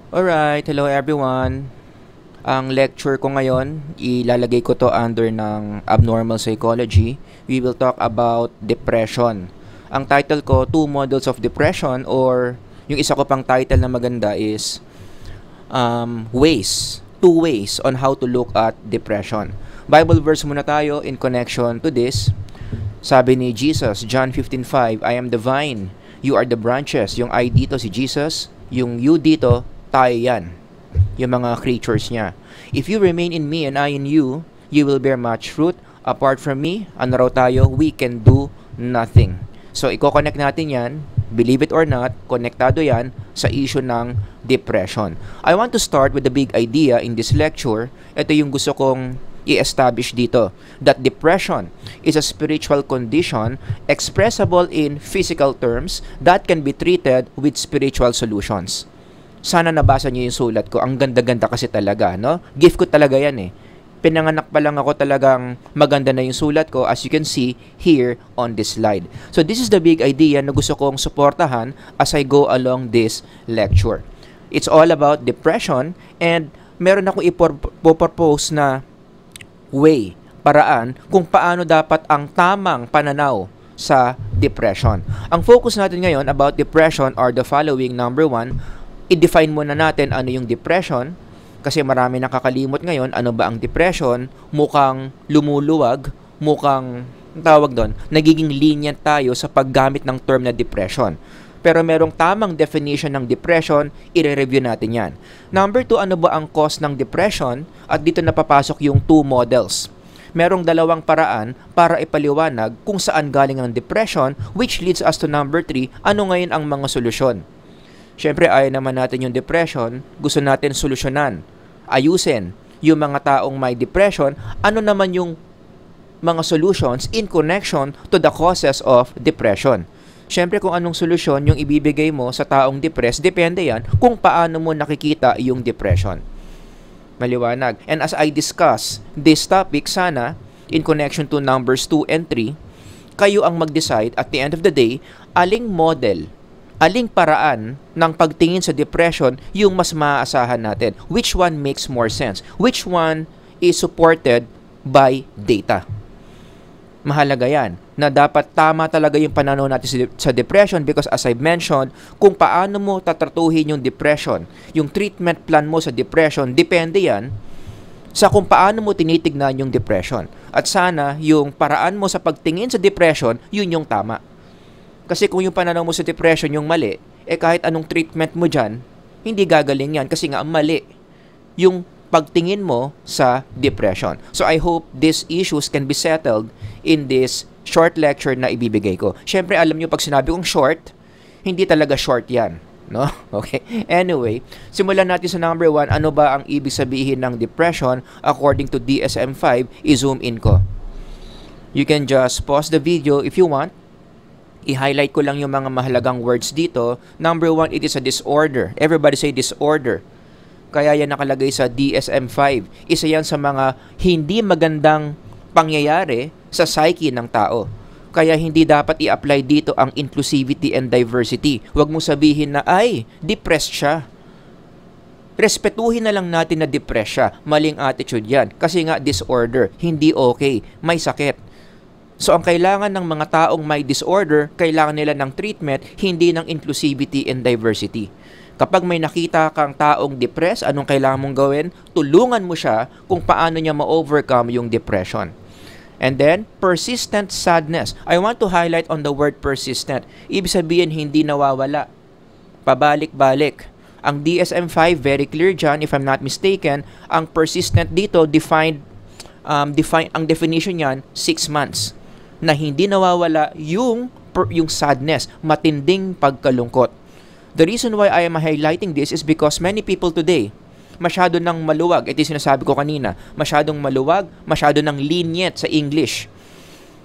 Alright, hello everyone. Ang lecture ko ngayon, ilalagay ko to under ng abnormal psychology. We will talk about depression. Ang title ko, Two Models of Depression, or yung isa ko pang title na maganda is Two Ways on How to Look at Depression. Bible verse muna tayo in connection to this. Sabi ni Jesus, John 15:5, I am the vine, you are the branches. Yung I dito si Jesus, yung you dito, tayo yan. Yung mga creatures niya. If you remain in me and I in you, you will bear much fruit. Apart from me, ano raw tayo, we can do nothing. So, i-connect natin yan, believe it or not, konektado yan sa issue ng depression. I want to start with the big idea in this lecture. Ito yung gusto kong i-establish dito, that depression is a spiritual condition expressible in physical terms that can be treated with spiritual solutions. Sana nabasa niyo yung sulat ko. Ang ganda-ganda kasi talaga, no? Gift ko talaga yan eh. Pinanganak pa lang ako talagang maganda na yung sulat ko, as you can see here on this slide. So this is the big idea na gusto kong suportahan as I go along this lecture. It's all about depression, and meron akong ipropose na paraan kung paano dapat ang tamang pananaw sa depression. Ang focus natin ngayon about depression are the following. Number one, i-define muna natin ano yung depression, kasi marami nakakalimot ngayon ano ba ang depression. Mukhang lumuluwag, mukhang tawag doon, nagiging lenient tayo sa paggamit ng term na depression. Pero merong tamang definition ng depression, i-review natin yan. Number 2, ano ba ang cause ng depression? At dito napapasok yung two models. Merong dalawang paraan para ipaliwanag kung saan galing ang depression, which leads us to number 3, ano ngayon ang mga solusyon. Siyempre, ayaw naman natin yung depression, gusto natin solusyonan, ayusin yung mga taong may depression. Ano naman yung mga solutions in connection to the causes of depression? Siyempre, kung anong solusyon yung ibibigay mo sa taong depressed, depende yan kung paano mo nakikita yung depression. Maliwanag. And as I discuss this topic, sana, in connection to numbers 2 and 3, kayo ang mag-decide at the end of the day, aling model, aling paraan ng pagtingin sa depression yung mas maaasahan natin. Which one makes more sense? Which one is supported by data? Mahalaga yan, na dapat tama talaga yung pananaw natin sa depression, because as I mentioned, kung paano mo tatratuhin yung depression, yung treatment plan mo sa depression, depende yan sa kung paano mo tinitignan yung depression. At sana yung paraan mo sa pagtingin sa depression, yun yung tama. Kasi kung yung pananaw mo sa depression yung mali, kahit anong treatment mo dyan, hindi gagaling yan kasi nga mali yung pagtingin mo sa depression. So I hope these issues can be settled in this short lecture na ibibigay ko. Siyempre, alam nyo, pag sinabi kong short, hindi talaga short yan. No? Okay? Anyway, simulan natin sa number 1. Ano ba ang ibig sabihin ng depression according to DSM-5? I-zoom in ko. You can just pause the video if you want. I-highlight ko lang yung mga mahalagang words dito. Number 1, it is a disorder. Everybody say disorder. Kaya yan nakalagay sa DSM-5. Isa yan sa mga hindi magandang pangyayari sa psyche ng tao. Kaya hindi dapat i-apply dito ang inclusivity and diversity. Huwag mo sabihin na, ay, depressed siya. Respetuhin na lang natin na depressed siya. Maling attitude yan. Kasi nga disorder, hindi okay, may sakit. So, ang kailangan ng mga taong may disorder, kailangan nila ng treatment, hindi ng inclusivity and diversity. Kapag may nakita kang taong depressed, anong kailangan mong gawin? Tulungan mo siya kung paano niya ma-overcome yung depression. And then, persistent sadness. I want to highlight on the word persistent. Ibig sabihin, hindi nawawala. Pabalik-balik. Ang DSM-5, very clear dyan, if I'm not mistaken, ang persistent dito, ang definition niyan, 6 months. Na hindi nawawala yung sadness, matinding pagkalungkot. The reason why I am highlighting this is because many people today, masyado nang maluwag, ito yung sinasabi ko kanina, masyadong maluwag, masyado nang lenient sa English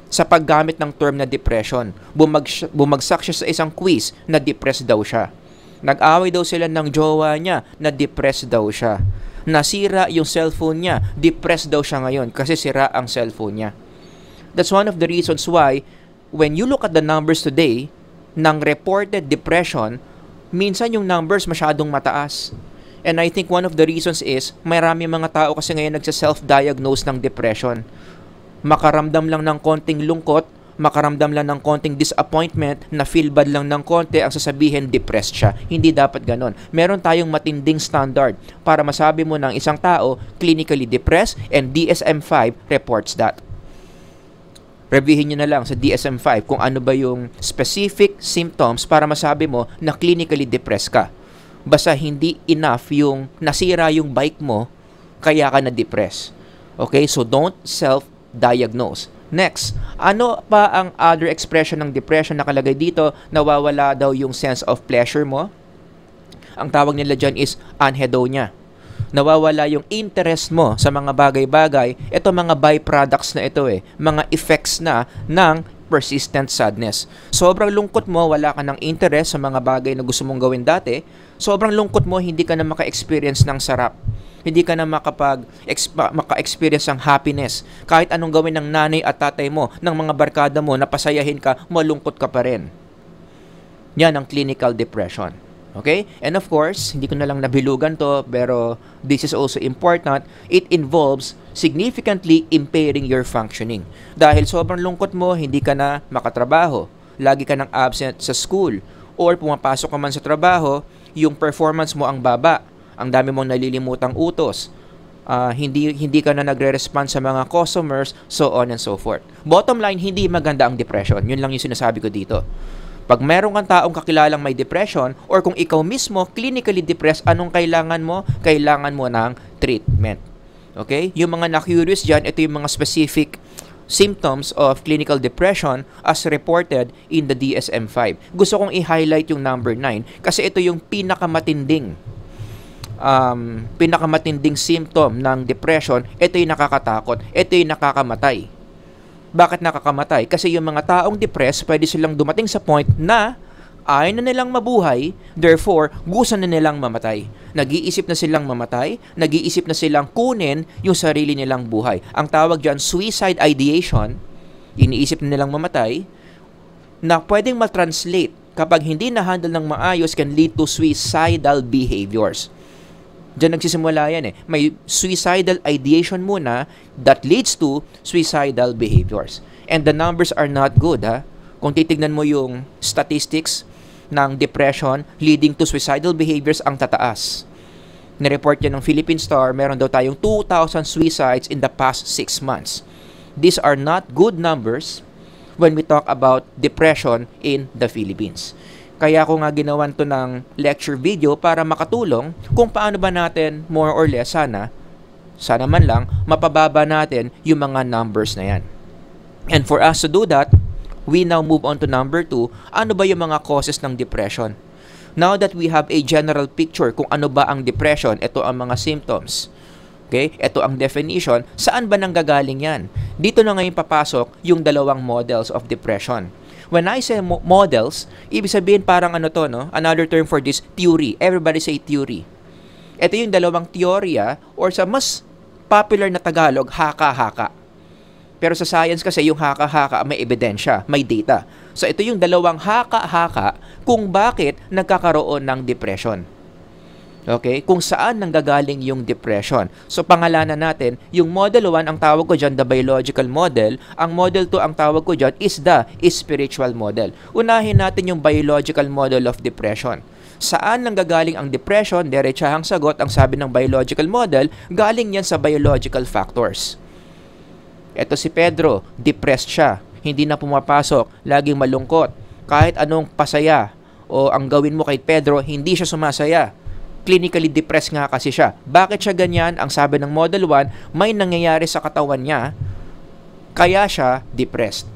sa paggamit ng term na depression. Bumagsak siya sa isang quiz na depressed daw siya. Nag-away daw sila ng jowa niya na depressed daw siya. Nasira yung cellphone niya, depressed daw siya ngayon kasi sira ang cellphone niya. That's one of the reasons why when you look at the numbers today ng reported depression, minsan yung numbers masyadong mataas. And I think one of the reasons is, marami mga tao kasi ngayon nagsa-self-diagnose ng depression. Makaramdam lang ng konting lungkot, makaramdam lang ng konting disappointment, na feel bad lang ng konti, ang sasabihin, depressed siya. Hindi dapat ganon. Meron tayong matinding standard para masabi mo ng isang tao, clinically depressed, and DSM-5 reports that. Reviewin nyo na lang sa DSM-5 kung ano ba yung specific symptoms para masabi mo na clinically depressed ka. Basta hindi enough yung nasira yung bike mo, kaya ka na-depress. Okay? So, don't self-diagnose. Next, ano pa ang other expression ng depression nakalagay dito? Nawawala daw yung sense of pleasure mo. Ang tawag nila dyan is anhedonia. Nawawala yung interest mo sa mga bagay-bagay. Ito mga byproducts na ito mga effects na ng persistent sadness. Sobrang lungkot mo, wala ka ng interest sa mga bagay na gusto mong gawin dati. Sobrang lungkot mo, hindi ka na maka-experience ng sarap. Hindi ka na maka-experience ng happiness. Kahit anong gawin ng nanay at tatay mo, ng mga barkada mo, napasayahin ka, malungkot ka pa rin. Yan ang clinical depression. Okay? And of course, hindi ko na lang nabilugan to, pero this is also important. It involves significantly impairing your functioning. Dahil sobrang lungkot mo, hindi ka na makatrabaho. Lagi ka nang absent sa school. Or pumapasok ka man sa trabaho, yung performance mo ang baba. Ang dami mong nalilimutang utos. Hindi ka na nagre-respond sa mga customers, so on and so forth. Bottom line, hindi maganda ang depression. Yun lang yung sinasabi ko dito. Pag meron kang taong kakilalang may depression, or kung ikaw mismo clinically depressed, anong kailangan mo? Kailangan mo ng treatment. Okay? Yung mga na-curious dyan, ito yung mga specific symptoms of clinical depression as reported in the DSM-5. Gusto kong i-highlight yung number 9 kasi ito yung pinakamatinding symptom ng depression. Ito yung nakakatakot. Ito yung nakakamatay. Bakit nakakamatay? Kasi yung mga taong depressed, pwede silang dumating sa point na ayaw na nilang mabuhay, therefore, gusto na nilang mamatay. Nag-iisip na silang mamatay, nag-iisip na silang kunin yung sarili nilang buhay. Ang tawag dyan, suicide ideation, iniisip na nilang mamatay, na pwedeng matranslate kapag hindi na-handle ng maayos can lead to suicidal behaviors. Diyan nagsisimula yan May suicidal ideation muna that leads to suicidal behaviors. And the numbers are not good, Kung titignan mo yung statistics ng depression leading to suicidal behaviors, ang tataas. Nireport yan ng Philippine Star, meron daw tayong 2,000 suicides in the past 6 months. These are not good numbers when we talk about depression in the Philippines. Kaya ako nga ginawan to ng lecture video para makatulong kung paano ba natin more or less sana man lang mapababa natin yung mga numbers na yan. And for us to do that, we now move on to number 2. Ano ba yung mga causes ng depression? Now that we have a general picture kung ano ba ang depression, ito ang mga symptoms. Okay? Ito ang definition. Saan ba nanggagaling yan? Dito na ngayon papasok yung dalawang models of depression. When I say models, ibig sabihin parang another term for this, theory. Everybody say theory. Ito yung dalawang teorya, or sa mas popular na Tagalog, haka-haka. Pero sa science kasi, yung haka-haka may ebidensya, may data. So ito yung dalawang haka-haka kung bakit nagkakaroon ng depression. Okay? Kung saan nanggagaling yung depression. So, pangalanan natin, yung model 1, ang tawag ko dyan, the biological model. Ang model 2, ang tawag ko dyan, is the spiritual model. Unahin natin yung biological model of depression. Saan nanggagaling ang depression? Diretsahang sagot, ang sabi ng biological model, galing yan sa biological factors. Ito si Pedro, depressed siya. Hindi na pumapasok, laging malungkot. Kahit anong pasaya o ang gawin mo kay Pedro, hindi siya sumasaya. Clinically depressed nga kasi siya. Bakit siya ganyan? Ang sabi ng Model 1, may nangyayari sa katawan niya, kaya siya depressed.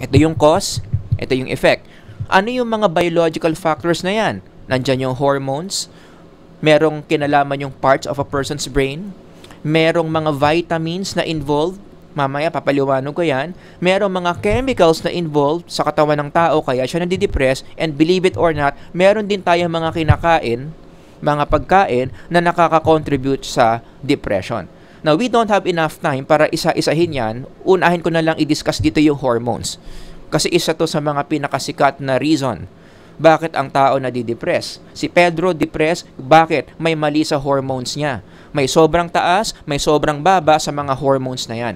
Ito yung cause, ito yung effect. Ano yung mga biological factors na yan? Nandyan yung hormones, merong kinalaman yung parts of a person's brain, merong mga vitamins na involved, mamaya papaliwanag ko yan, merong mga chemicals na involved sa katawan ng tao, kaya siya nadidepress, and believe it or not, meron din tayong mga kinakain, mga pagkain na nakaka-contribute sa depression. Now, we don't have enough time para isa-isahin yan. Unahin ko na lang i-discuss dito yung hormones. Kasi isa to sa mga pinakasikat na reason Bakit ang tao nadidepress? Si Pedro depressed, bakit? May mali sa hormones niya. May sobrang taas, may sobrang baba sa mga hormones na yan.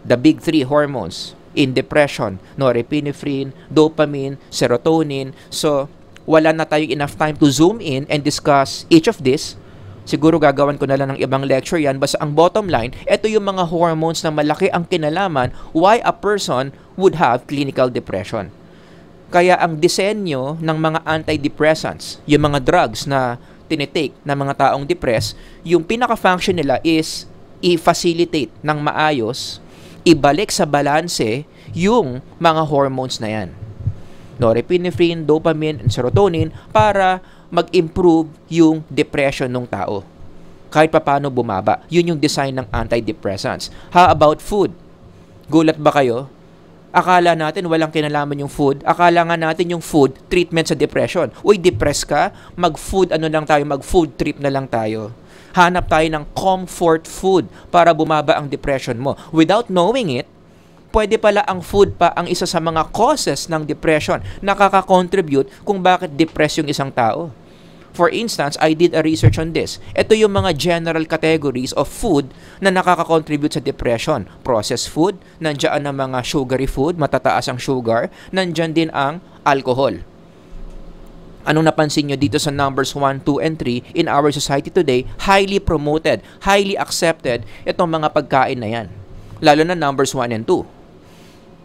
The big three hormones in depression, norepinephrine, dopamine, serotonin. So, wala na tayong enough time to zoom in and discuss each of this. Siguro gagawan ko na lang ng ibang lecture yan. Basta ang bottom line, ito yung mga hormones na malaki ang kinalaman why a person would have clinical depression. Kaya ang disenyo ng mga antidepressants, yung mga drugs na tinitake ng mga taong depressed, yung pinaka-function nila is i-facilitate ng maayos, ibalik sa balanse yung mga hormones na yan. Norepinephrine, dopamine, and serotonin para mag-improve yung depression ng tao. Kahit paano bumaba. Yun yung design ng antidepressants. How about food? Gulat ba kayo? Akala natin walang kinalaman yung food. Akala nga natin yung food, treatment sa depression. Uy, depressed ka? Mag-food mag-food trip na lang tayo. Hanap tayo ng comfort food para bumaba ang depression mo. Without knowing it, pwede pala ang food pa ang isa sa mga causes ng depression. Nakaka-contribute kung bakit depressed yung isang tao. For instance, I did a research on this. Ito yung mga general categories of food na nakaka-contribute sa depression. Processed food, nandiyan ang mga sugary food, matataas ang sugar, nandiyan din ang alcohol. Anong napansin nyo dito sa numbers 1, 2, and 3 in our society today? Highly promoted, highly accepted itong mga pagkain na yan. Lalo na numbers 1 and 2.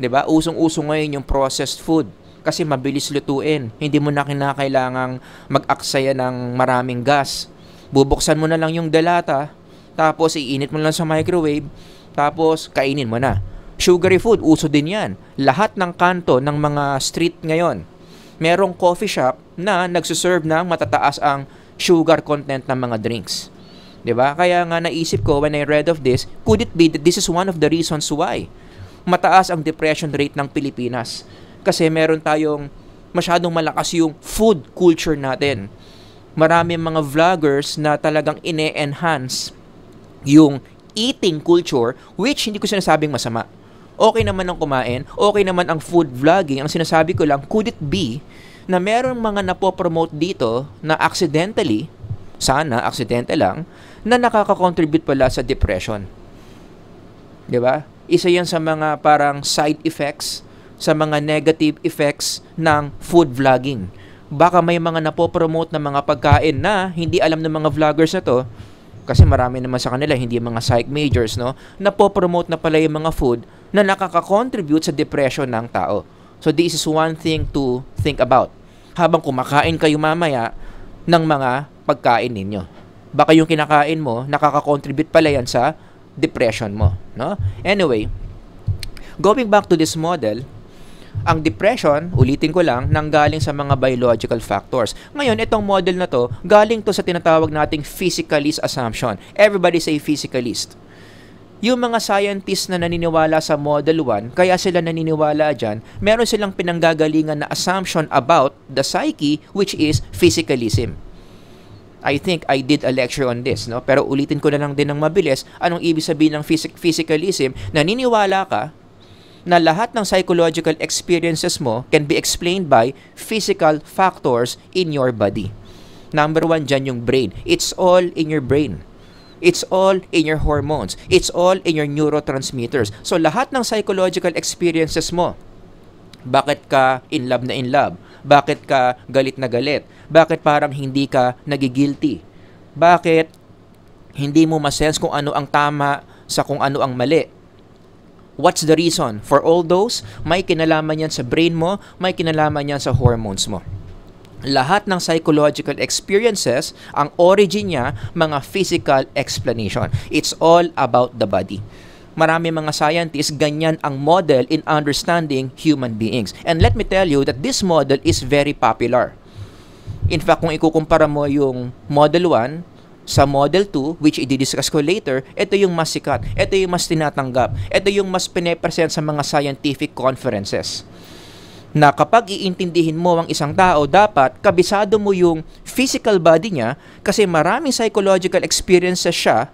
Diba? Usong-uso ngayon yung processed food. Kasi mabilis lutuin. Hindi mo na kinakailangang mag-aksaya ng maraming gas. Bubuksan mo na lang yung delata, tapos iinit mo lang sa microwave, tapos kainin mo na. Sugary food, uso din yan. Lahat ng kanto ng mga street ngayon, merong coffee shop na nagsuserve ng matataas ang sugar content ng mga drinks. Diba? Kaya nga naisip ko when I read of this, could it be that this is one of the reasons why mataas ang depression rate ng Pilipinas? Kasi meron tayong masyadong malakas yung food culture natin. Marami mga vloggers na talagang ine-enhance yung eating culture, which hindi ko sinasabing masama. Okay naman ang kumain, okay naman ang food vlogging. Ang sinasabi ko lang, could it be na merong mga napopromote dito na accidentally, sana accidental lang, na nakaka-contribute pala sa depression? Diba? Isa yan sa mga parang side effects, sa mga negative effects ng food vlogging. Baka may mga napopromote na mga pagkain na hindi alam ng mga vloggers na to, kasi marami naman sa kanila, hindi mga psych majors, no? Napopromote na pala yung mga food na nakaka-contribute sa depression ng tao. So this is one thing to think about. Habang kumakain kayo mamaya ng mga pagkain ninyo. Baka yung kinakain mo, nakaka-contribute pala yan sa depression mo, no? Anyway, going back to this model, ang depression, ulitin ko lang, nanggaling sa mga biological factors. Ngayon, itong model na to, galing to sa tinatawag nating physicalist assumption. Everybody say physicalist. Yung mga scientists na naniniwala sa Model 1, kaya sila naniniwala dyan, meron silang pinanggagalingan na assumption about the psyche, which is physicalism. I think I did a lecture on this, no? Pero ulitin ko na lang din ng mabilis, anong ibig sabihin ng physicalism? Naniniwala ka na lahat ng psychological experiences mo can be explained by physical factors in your body. Number 1 dyan yung brain. It's all in your brain. It's all in your hormones. It's all in your neurotransmitters. So lahat ng psychological experiences mo, bakit ka in love na in love? Bakit ka galit na galit? Bakit parang hindi ka nagigilty? Bakit hindi mo masense kung ano ang tama sa kung ano ang mali? What's the reason? For all those, may kinalaman yan sa brain mo, may kinalaman yan sa hormones mo. Lahat ng psychological experiences, ang origin niya, mga physical explanation. It's all about the body. Marami mga scientists, ganyan ang model in understanding human beings. And let me tell you that this model is very popular. In fact, kung ikukumpara mo yung Model 1, sa Model 2, which i-discuss ko later, ito yung mas sikat, ito yung mas tinatanggap, ito yung mas pine-present sa mga scientific conferences. Na kapag iintindihin mo ang isang tao, dapat kabisado mo yung physical body niya kasi maraming psychological experiences siya.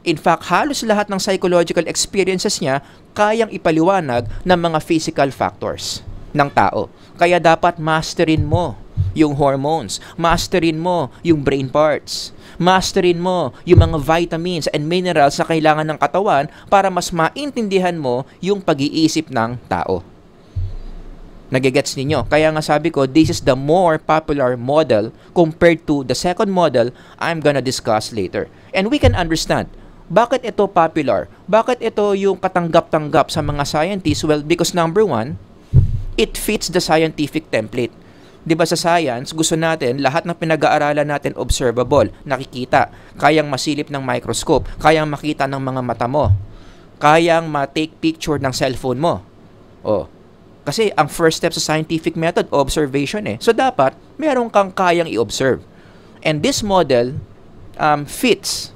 In fact, halos lahat ng psychological experiences niya kayang ipaliwanag ng mga physical factors. ng tao. Kaya dapat masterin mo yung hormones, masterin mo yung brain parts, masterin mo yung mga vitamins and minerals na kailangan ng katawan para mas maintindihan mo yung pag-iisip ng tao. Nagigets ninyo? Kaya nga sabi ko, this is the more popular model compared to the second model I'm gonna discuss later. And we can understand, bakit ito popular? Bakit ito yung katanggap-tanggap sa mga scientists? Well, because number one, it fits the scientific template. Diba sa science, gusto natin lahat ng pinag-aaralan natin observable, nakikita, kayang masilip ng microscope, kayang makita ng mga mata mo, kayang ma-take picture ng cellphone mo. Oh, kasi ang first step sa scientific method, observation eh. So dapat, meron kang kayang i-observe. And this model fits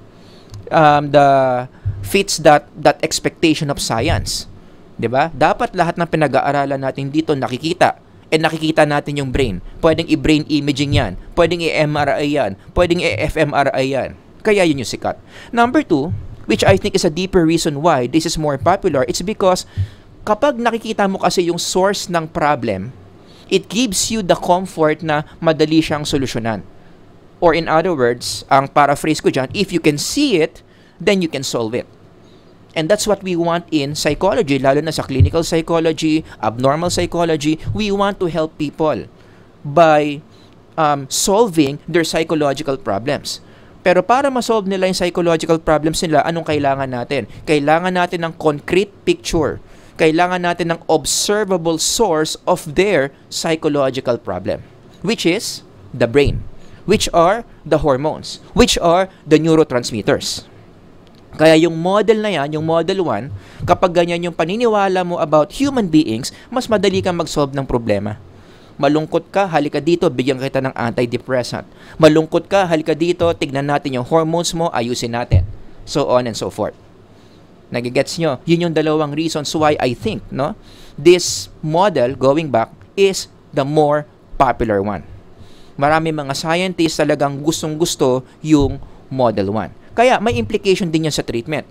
that expectation of science. 'Di ba? Dapat lahat ng pinag-aaralan natin dito nakikita. And nakikita natin yung brain. Pwedeng i-brain imaging yan. Pwedeng i-MRI yan. Pwedeng i-fMRI yan. Kaya yun yung sikat. Number two, which I think is a deeper reason why this is more popular, it's because kapag nakikita mo kasi yung source ng problem, it gives you the comfort na madali siyang solusyonan. Or in other words, ang paraphrase ko dyan, if you can see it, then you can solve it. And that's what we want in psychology, lalo na sa clinical psychology, abnormal psychology. We want to help people by solving their psychological problems. Pero para ma-solve nila yung psychological problems nila, anong kailangan natin? Kailangan natin ng concrete picture. Kailangan natin ng observable source of their psychological problem, which is the brain, which are the hormones, which are the neurotransmitters. Kaya yung model na yan, yung model 1, kapag ganyan yung paniniwala mo about human beings, mas madali kang mag-solve ng problema. Malungkot ka, halika dito, bigyan kita ng antidepressant. Malungkot ka, halika dito, tignan natin yung hormones mo, ayusin natin. So on and so forth. Nagigets nyo? Yun yung dalawang reasons why I think, no, this model, going back, is the more popular one. Marami mga scientists talagang gustong-gusto yung model 1. Kaya may implication din yan sa treatment.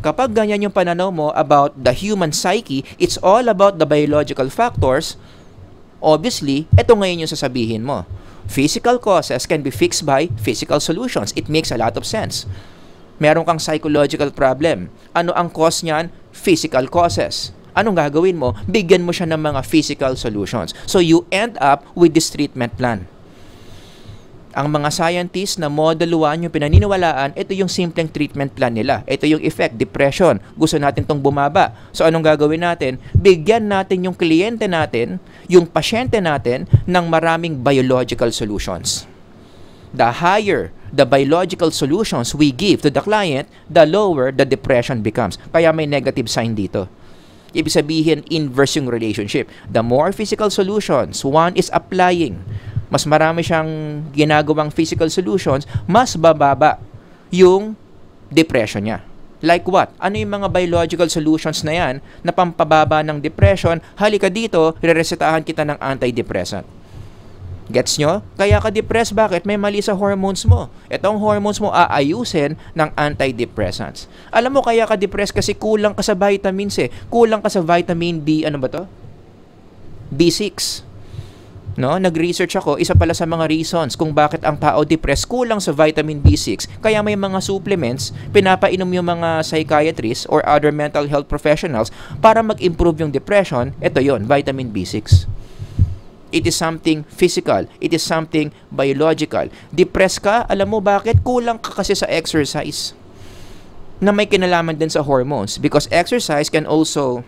Kapag ganyan yung pananaw mo about the human psyche, it's all about the biological factors, obviously, ito ngayon yung sasabihin mo. Physical causes can be fixed by physical solutions. It makes a lot of sense. Meron kang psychological problem. Ano ang cause niyan? Physical causes. Anong gagawin mo? Bigyan mo siya ng mga physical solutions. So you end up with this treatment plan. Ang mga scientists na model 1 yung pinaniniwalaan, ito yung simpleng treatment plan nila. Ito yung effect, depression. Gusto natin tong bumaba. So anong gagawin natin? Bigyan natin yung kliyente natin, yung pasyente natin, ng maraming biological solutions. The higher the biological solutions we give to the client, the lower the depression becomes. Kaya may negative sign dito. Ibig sabihin, inverse yung relationship. The more physical solutions one is applying, mas marami siyang ginagawang physical solutions, mas bababa yung depression niya. Like what? Ano yung mga biological solutions na yan na pampababa ng depression? Halika dito, re-resetahan kita ng antidepressant. Gets nyo? Kaya ka depressed, bakit? May mali sa hormones mo. Itong hormones mo aayusin ng antidepressants. Alam mo, kaya ka depressed kasi kulang ka sa vitamins eh. Kulang ka sa vitamin B, ano ba to? B6. No? Nag-research ako, isa pala sa mga reasons kung bakit ang tao depressed, kulang sa vitamin B6. Kaya may mga supplements, pinapainom yung mga psychiatrists or other mental health professionals para mag-improve yung depression. Ito yon, vitamin B6. It is something physical. It is something biological. Depressed ka, alam mo bakit? Kulang ka kasi sa exercise na may kinalaman din sa hormones, because exercise can also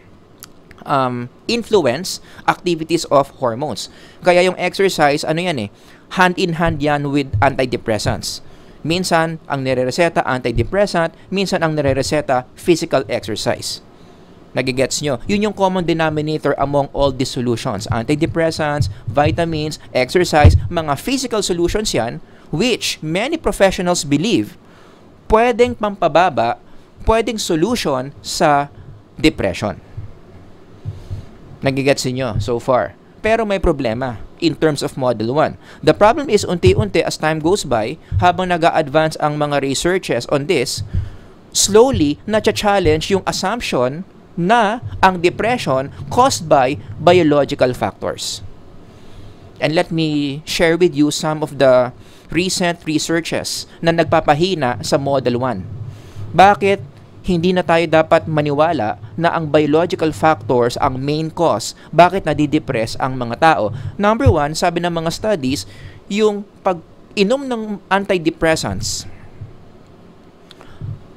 influence activities of hormones. Kaya yung exercise, ano yan eh, hand in hand yan with antidepressants. Minsan, ang nire-reseta antidepressant, minsan ang nire-reseta physical exercise. Nagigets nyo? Yun yung common denominator among all these solutions. Antidepressants, vitamins, exercise, mga physical solutions yan, which many professionals believe pwedeng pampababa, pwedeng solution sa depression. Nagigets nyo so far? Pero may problema in terms of Model 1. The problem is, unti-unti as time goes by, habang nag-a-advance ang mga researches on this, slowly, na-challenge yung assumption na ang depression caused by biological factors. And let me share with you some of the recent researches na nagpapahina sa Model 1. Bakit hindi na tayo dapat maniwala na ang biological factors ang main cause? Bakit nadidepress ang mga tao? Number one, sabi ng mga studies, yung pag-inom ng antidepressants,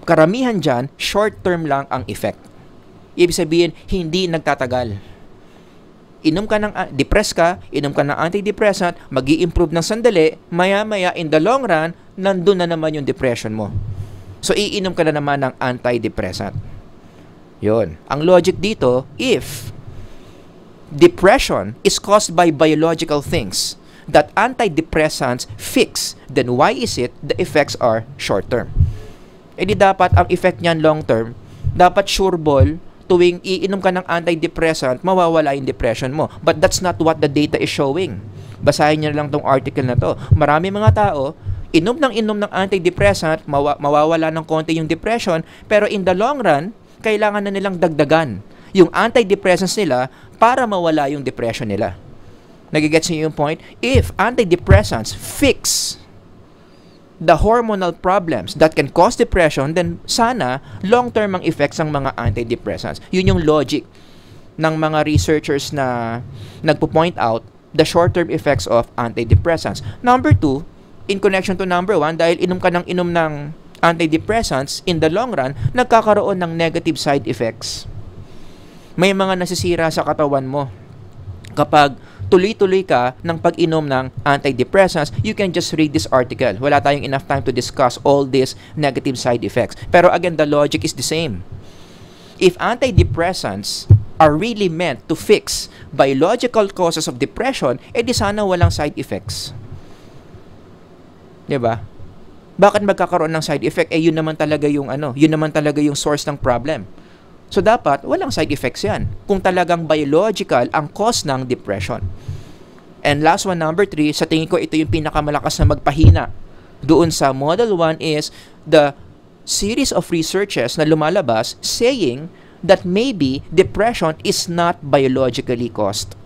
karamihan dyan, short-term lang ang effect. Ibig sabihin, hindi nagtatagal. Depress ka, inom ka ng antidepressant, mag-i-improve ng sandali, maya-maya, in the long run, nandun na naman yung depression mo. So, iinom ka na naman ng antidepressant. Yun. Ang logic dito, if depression is caused by biological things that antidepressants fix, then why is it the effects are short-term? E di dapat ang effect niyan long-term, dapat sureball, tuwing iinom ka ng antidepressant, mawawala yung depression mo. But that's not what the data is showing. Basahin niyo lang tong article na to. Marami mga tao, inom ng antidepressant, mawawala ng konti yung depression, pero in the long run, kailangan na nilang dagdagan yung antidepressants nila para mawala yung depression nila. Nagigets niyo yung point? If antidepressants fix the hormonal problems that can cause depression, then sana long-term ang effects ng mga antidepressants. Yun yung logic ng mga researchers na nagpo-point out the short-term effects of antidepressants. Number two, in connection to number one, dahil inom ka ng antidepressants, in the long run, nagkakaroon ng negative side effects. May mga nasisira sa katawan mo. Kapag tuloy-tuloy ka ng pag-inom ng antidepressants, you can just read this article. Wala tayong enough time to discuss all these negative side effects. Pero again, the logic is the same. If antidepressants are really meant to fix biological causes of depression, di sana walang side effects. Diba? Bakit magkakaroon ng side effect? Yun naman talaga yung source ng problem. So, dapat, walang side effects yan kung talagang biological ang cause ng depression. And last one, number 3, sa tingin ko ito yung pinakamalakas na magpahina doon sa Model 1 is the series of researches na lumalabas saying that maybe depression is not biologically caused.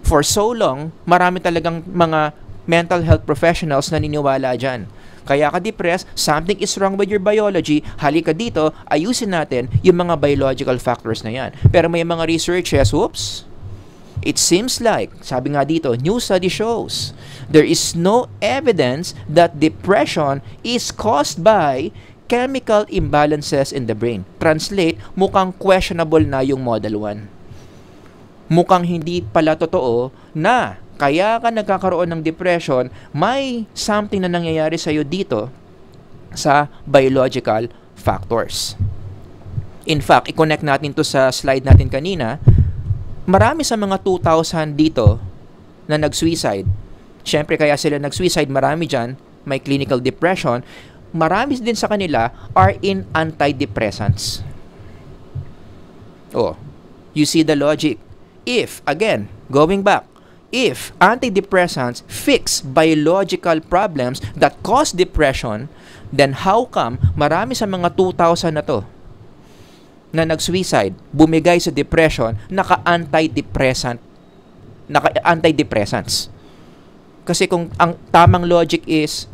For so long, marami talagang mga mental health professionals na niniwala dyan. Kaya ka depressed, something is wrong with your biology, halika dito, ayusin natin yung mga biological factors na yan. Pero may mga researches, it seems like, sabi nga dito, new study shows, there is no evidence that depression is caused by chemical imbalances in the brain. Translate, mukhang questionable na yung Model 1. Mukhang hindi pala totoo na kaya ka nagkakaroon ng depression, may something na nangyayari sa'yo dito sa biological factors. In fact, i-connect natin to sa slide natin kanina, marami sa mga 2,000 dito na nag-suicide. Siyempre, kaya sila nag-suicide, marami dyan, may clinical depression, marami din sa kanila are in antidepressants. You see the logic. If, again, going back, if antidepressants fix biological problems that cause depression, then how come marami sa mga 2,000 na to na nag-suicide, bumigay sa depression, naka-antidepressants? Kasi kung ang tamang logic is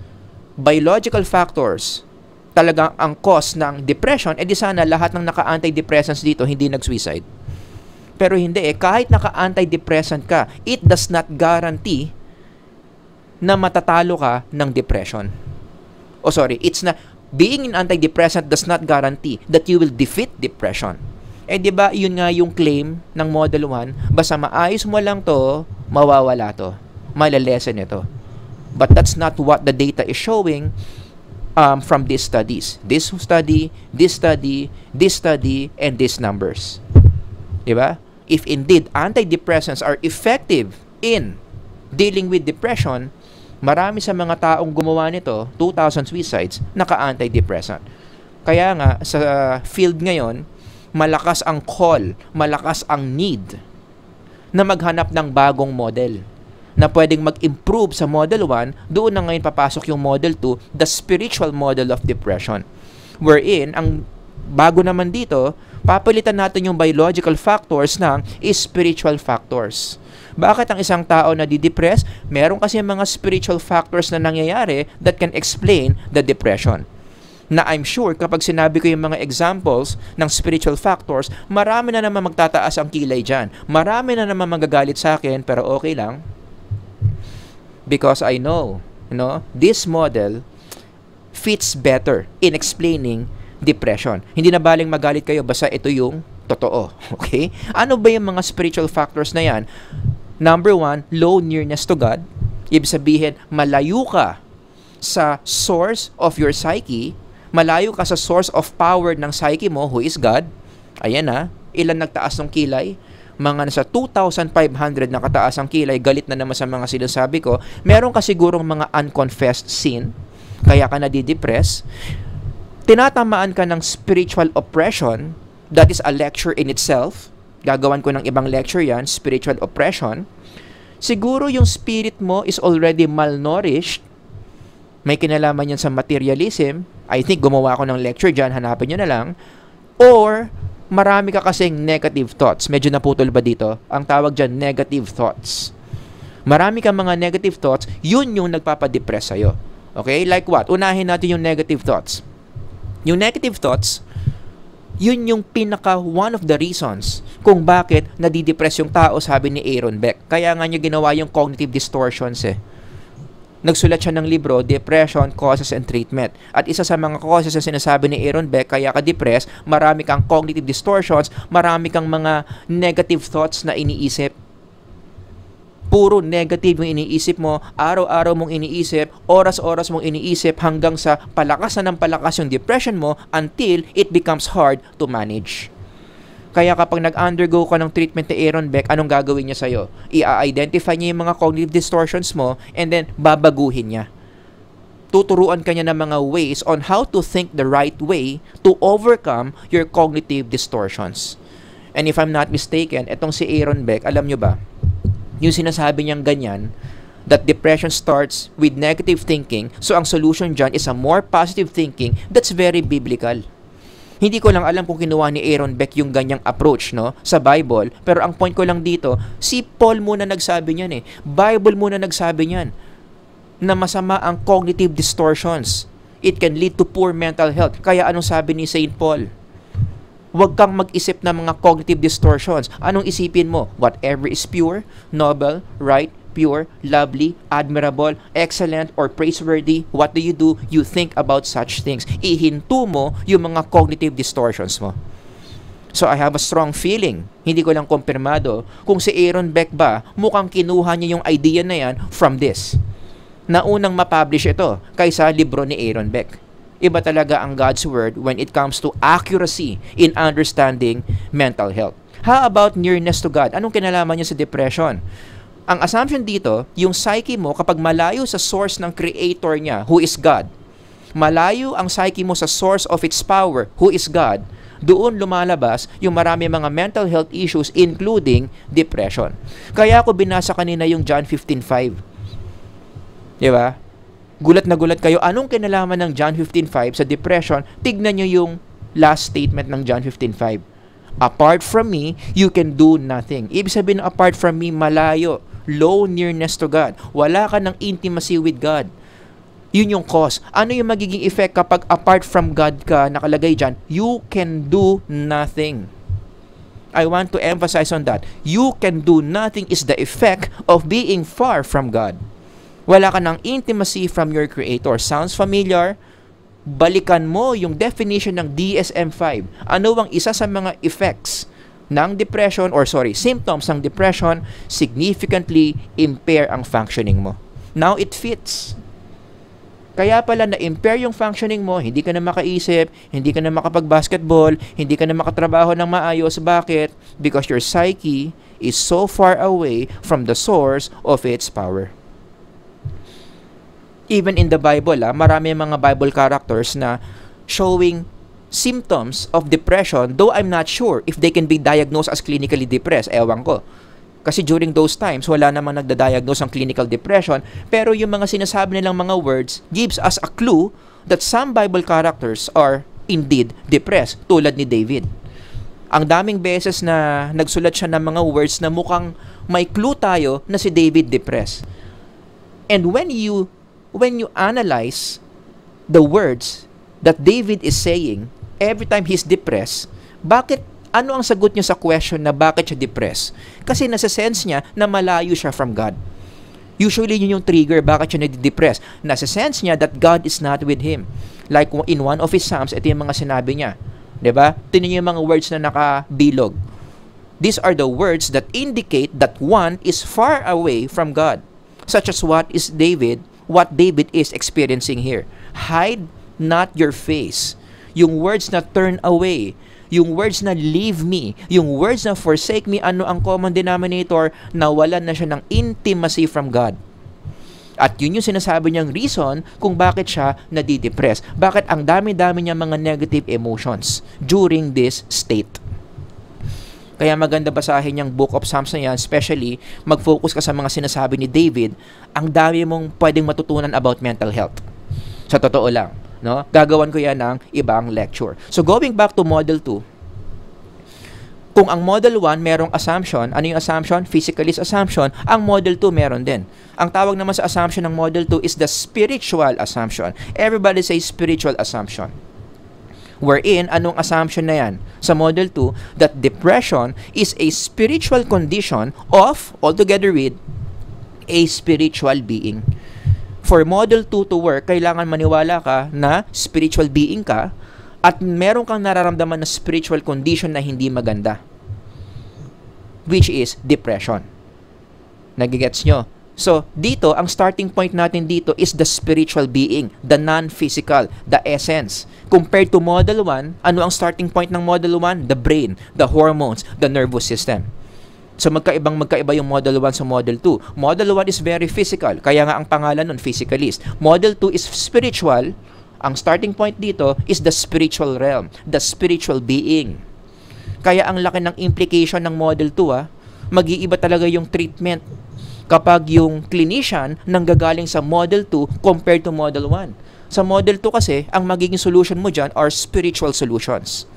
biological factors talagang ang cause ng depression, di sana lahat ng naka-antidepressants dito hindi nag-suicide. Pero hindi kahit naka-antidepressant ka, it does not guarantee na matatalo ka ng depression. It's not, being an antidepressant does not guarantee that you will defeat depression. Di ba, yun nga yung claim ng Model 1, basta maayos mo lang to, mawawala to. Malalesen ito. But that's not what the data is showing from these studies. This study, and these numbers. Di ba? If indeed antidepressants are effective in dealing with depression, marami sa mga taong gumawa nito, 2,000 suicides, naka-antidepressant. Kaya nga, sa field ngayon, malakas ang call, malakas ang need na maghanap ng bagong model na pwedeng mag-improve sa Model 1, doon na ngayon papasok yung Model 2, the spiritual model of depression. Wherein, ang bago naman dito, papalitan natin yung biological factors ng spiritual factors. Bakit ang isang tao na didepress? Meron kasi mga spiritual factors na nangyayari that can explain the depression. Na I'm sure kapag sinabi ko yung mga examples ng spiritual factors, marami na naman magtataas ang kilay dyan. Marami na naman magagalit sa akin, pero okay lang. Because I know, this model fits better in explaining depression. Hindi na baling magalit kayo, basta ito yung totoo. Okay? Ano ba yung mga spiritual factors na yan? Number 1, low nearness to God. Ibig sabihin, malayo ka sa source of your psyche, malayo ka sa source of power ng psyche mo, who is God. Ayan na, ilan nagtaas ng kilay? Mga nasa 2,500 na kataas ang kilay, galit na naman sa mga sinasabi ko. Meron ka sigurong mga unconfessed sin, kaya ka nadidepress. Tinatamaan ka ng spiritual oppression, that is a lecture in itself. Gagawan ko ng ibang lecture yan, spiritual oppression. Siguro yung spirit mo is already malnourished. May kinalaman yan sa materialism. I think gumawa ako ng lecture dyan, hanapin nyo na lang. Or, marami ka kasing negative thoughts. Medyo naputol ba dito? Ang tawag dyan, negative thoughts. Marami kang mga negative thoughts, yun yung nagpapadepress sa'yo. Okay? Like what? Unahin natin yung negative thoughts. Yung negative thoughts, yun yung one of the reasons kung bakit nadidepress yung tao, sabi ni Aaron Beck. Kaya nga niya ginawa yung cognitive distortions Nagsulat siya ng libro, Depression, Causes and Treatment. At isa sa mga causes na sinasabi ni Aaron Beck, kaya ka depress, marami kang cognitive distortions, marami kang mga negative thoughts na iniisip. Puro negative yung iniisip mo, araw-araw mong iniisip, oras-oras mong iniisip, hanggang sa palakas ng palakas yung depression mo until it becomes hard to manage. Kaya kapag nag-undergo ka ng treatment ni Aaron Beck, anong gagawin niya sa'yo? I-identify niya yung mga cognitive distortions mo and then babaguhin niya. Tuturuan ka niya ng mga ways on how to think the right way to overcome your cognitive distortions. And if I'm not mistaken, etong si Aaron Beck, alam nyo ba, yung sinasabi niyang ganyan, that depression starts with negative thinking, so ang solution dyan is a more positive thinking that's very biblical. Hindi ko lang alam kung kinuha ni Aaron Beck yung ganyang approach sa Bible, pero ang point ko lang dito, si Paul muna nagsabi niyan Bible muna nagsabi niyan na masama ang cognitive distortions. It can lead to poor mental health. Kaya anong sabi ni St. Paul? Huwag kang mag-isip ng mga cognitive distortions. Anong isipin mo? Whatever is pure, noble, right, pure, lovely, admirable, excellent, or praiseworthy, what do? You think about such things. Ihinto mo yung mga cognitive distortions mo. So I have a strong feeling, hindi ko lang kumpirmado, kung si Aaron Beck ba, mukhang kinuha niya yung idea na yan from this. Na unang ma-publish ito kaysa libro ni Aaron Beck. Iba talaga ang God's Word when it comes to accuracy in understanding mental health. How about nearness to God? Anong kinalaman niya sa depression? Ang assumption dito, yung psyche mo kapag malayo sa source ng creator niya, who is God, malayo ang psyche mo sa source of its power, who is God, doon lumalabas yung marami mga mental health issues including depression. Kaya ako binasa kanina yung John 15:5. Di ba? Gulat na gulat kayo, anong kinalaman ng John 15:5 sa depression? Tignan nyo yung last statement ng John 15:5. Apart from me, you can do nothing. Ibig sabihin, apart from me, malayo. Low nearness to God. Wala ka ng intimacy with God. Yun yung cause. Ano yung magiging effect kapag apart from God ka nakalagay dyan? You can do nothing. I want to emphasize on that. You can do nothing is the effect of being far from God. Wala ka ng intimacy from your Creator. Sounds familiar? Balikan mo yung definition ng DSM-5. Ano ang isa sa mga effects ng depression symptoms ng depression? Significantly impair ang functioning mo. Now it fits. Kaya pala na-impair yung functioning mo, hindi ka na makaisip, hindi ka na makapag-basketball, hindi ka na makatrabaho ng maayos. Bakit? Because your psyche is so far away from the source of its power. Even in the Bible, marami mga Bible characters na showing symptoms of depression, though I'm not sure if they can be diagnosed as clinically depressed. Ewan ko. Kasi during those times, wala namang nagda-diagnose ng clinical depression, pero yung mga sinasabi nilang mga words gives us a clue that some Bible characters are indeed depressed, tulad ni David. Ang daming beses na nagsulat siya ng mga words na mukhang may clue tayo na si David depressed. And when you analyze the words that David is saying every time he's depressed, ano ang sagot niya sa question na bakit siya depressed? Kasi nasa-sense niya na malayo siya from God. Usually yun yung trigger bakit siya nade-depress. Nasa-sense niya that God is not with him. Like in one of his Psalms, ito yung mga sinabi niya. 'Di ba? Tingnan niyo yung mga words na nakabilog. These are the words that indicate that one is far away from God. Such as what David is experiencing here. Hide not your face. Yung words na turn away, yung words na leave me, yung words na forsake me, ano ang common denominator? Nawalan na siya ng intimacy from God. At yun yung sinasabi niyang reason kung bakit siya nadidepress. Bakit ang dami-dami niya mga negative emotions during this state. Kaya maganda basahin yung Book of Psalms na yan, especially mag-focus ka sa mga sinasabi ni David, ang dami mong pwedeng matutunan about mental health. Sa totoo lang, no? Gagawan ko yan ng ibang lecture. So going back to Model 2, kung ang Model 1 merong assumption, ano yung assumption? Physicalist assumption. Ang Model 2 meron din. Ang tawag naman sa assumption ng Model 2 is the spiritual assumption. Everybody say spiritual assumption. Wherein, anong assumption na yan? Sa Model 2, that depression is a spiritual condition of, altogether with, a spiritual being. For Model 2 to work, kailangan maniwala ka na spiritual being ka at meron kang nararamdaman na spiritual condition na hindi maganda, which is depression. Nagigets nyo? So, dito, ang starting point natin dito is the spiritual being, the non-physical, the essence. Compared to Model 1, ano ang starting point ng Model 1? The brain, the hormones, the nervous system. So, magkaiba yung Model 1 sa Model 2. Model 1 is very physical, kaya nga ang pangalan nun, physicalist. Model 2 is spiritual. Ang starting point dito is the spiritual realm, the spiritual being. Kaya ang laki ng implication ng Model 2, mag-iiba talaga yung treatment kapag yung clinician nanggagaling sa Model 2 compared to Model 1. Sa Model 2 kasi, ang magiging solution mo dyan are spiritual solutions.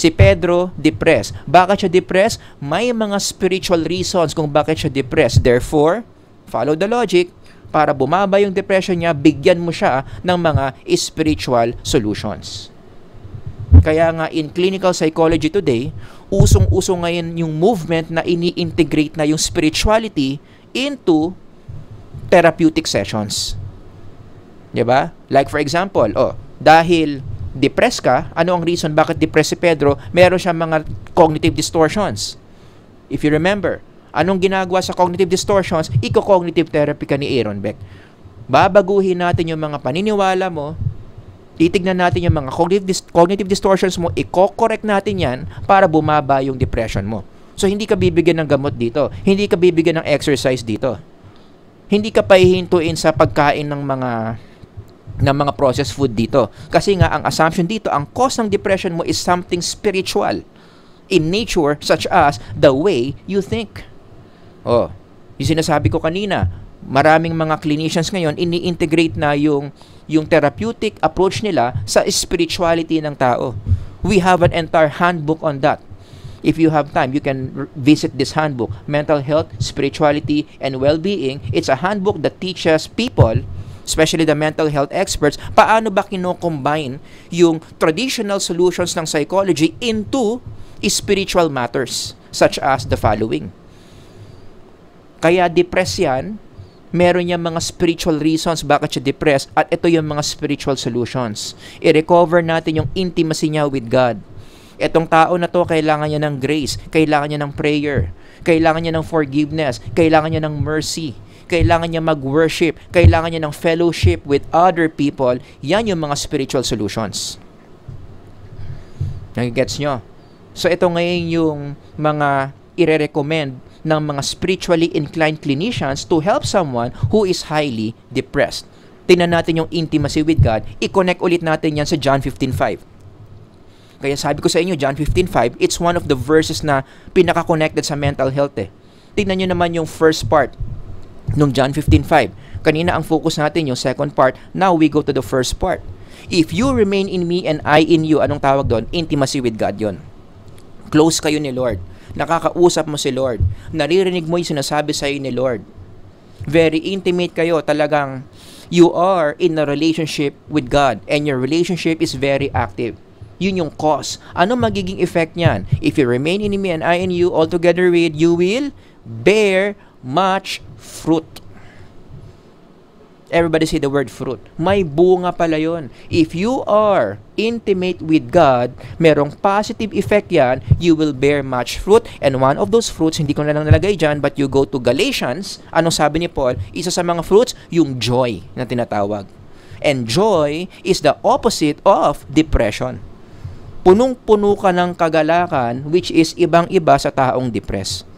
Si Pedro, depressed. Bakit siya depressed? May mga spiritual reasons kung bakit siya depressed. Therefore, follow the logic, para bumaba yung depression niya, bigyan mo siya ng mga spiritual solutions. Kaya nga in clinical psychology today, usong-uso ngayon yung movement na ini-integrate na yung spirituality into therapeutic sessions. Diba? Like for example, dahil depressed ka, ano ang reason bakit depressed si Pedro? Meron siyang mga cognitive distortions. If you remember, anong ginagawa sa cognitive distortions? Eco-cognitive therapy ka ni Aaron Beck. Babaguhin natin yung mga paniniwala mo, titignan natin yung mga cognitive distortions mo, i-correct natin yan para bumaba yung depression mo. So, hindi ka bibigyan ng gamot dito. Hindi ka bibigyan ng exercise dito. Hindi ka pahihintuin sa pagkain ng mga processed food dito. Kasi nga, ang assumption dito, ang cause ng depression mo is something spiritual in nature, such as the way you think. Yung sinasabi ko kanina, maraming mga clinicians ngayon, ini-integrate na yung therapeutic approach nila sa spirituality ng tao. We have an entire handbook on that. If you have time, you can visit this handbook, Mental Health, Spirituality, and Well-Being. It's a handbook that teaches people, especially the mental health experts, paano ba kino-combine yung traditional solutions ng psychology into spiritual matters, such as the following. Kaya depressed yan, meron niyang mga spiritual reasons bakit siya depressed, at ito yung mga spiritual solutions. I-recover natin yung intimacy niya with God. Etong tao na to, kailangan niya ng grace, kailangan niya ng prayer, kailangan niya ng forgiveness, kailangan niya ng mercy, kailangan niya mag-worship, kailangan niya ng fellowship with other people. Yan yung mga spiritual solutions. Nagigets nyo? So ito ngayon yung mga ire-recommend ng mga spiritually inclined clinicians to help someone who is highly depressed. Tingnan natin yung intimacy with God. I-connect ulit natin yan sa John 15:5. Kaya sabi ko sa inyo, John 15:5, it's one of the verses na pinaka-connected sa mental health Tingnan nyo naman yung first part nung John 15:5. Kanina ang focus natin yung second part. Now we go to the first part. If you remain in me and I in you, anong tawag doon? Intimacy with God yon. Close kayo ni Lord. Nakakausap mo si Lord. Naririnig mo yung sinasabi sa'yo ni Lord. Very intimate kayo. Talagang you are in a relationship with God and your relationship is very active. Yun yung cause. Ano magiging effect niyan? If you remain in me and I in you, all together with, you will bear much fruit. Everybody say the word fruit. May bunga pala yun. If you are intimate with God, merong positive effect yan, you will bear much fruit. And one of those fruits, hindi ko na lang nalagay dyan, but you go to Galatians, anong sabi ni Paul? Isa sa mga fruits, yung joy na tinatawag. And joy is the opposite of depression. Punong-puno ka ng kagalakan, which is ibang-iba sa taong depressed.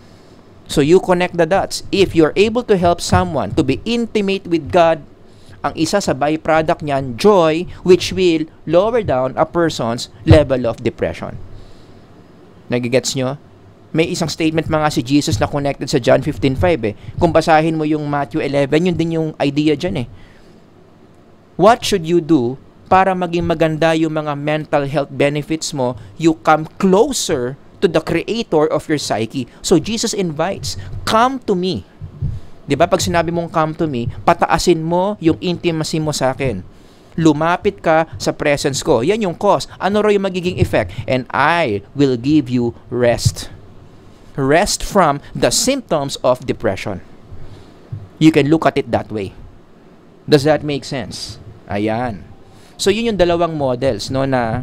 So you connect the dots. If you're able to help someone to be intimate with God, ang isa sa byproduct niyan, joy, which will lower down a person's level of depression. Nagigets nyo? May isang statement mga si Jesus na connected sa John 15:5 eh. Kung basahin mo yung Matthew 11, yun din yung idea dyan eh. What should you do para maging maganda yung mga mental health benefits mo? You come closer to the creator of your psyche. So Jesus invites, come to me. 'Di ba? Pag sinabi mong come to me, pataasin mo yung intimacy mo sa akin. Lumapit ka sa presence ko. Yan yung cause. Ano raw yung magiging effect? And I will give you rest. Rest from the symptoms of depression. You can look at it that way. Does that make sense? Ayan. So yun yung dalawang models no na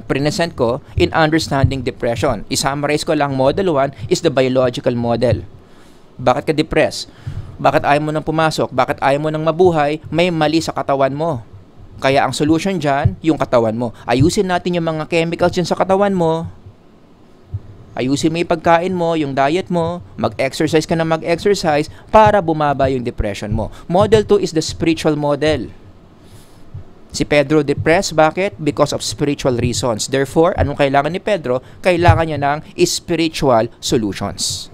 present ko in understanding depression. I-summarize ko lang, model 1 is the biological model. Bakit ka depressed? Bakit ayaw mo nang pumasok? Bakit ayaw mo nang mabuhay? May mali sa katawan mo. Kaya ang solution dyan, yung katawan mo. Ayusin natin yung mga chemicals dyan sa katawan mo. Ayusin mo yung pagkain mo, yung diet mo. Mag-exercise ka na mag-exercise para bumaba yung depression mo. Model 2 is the spiritual model. Si Pedro depressed, bakit? Because of spiritual reasons. Therefore, anong kailangan ni Pedro? Kailangan niya ng spiritual solutions.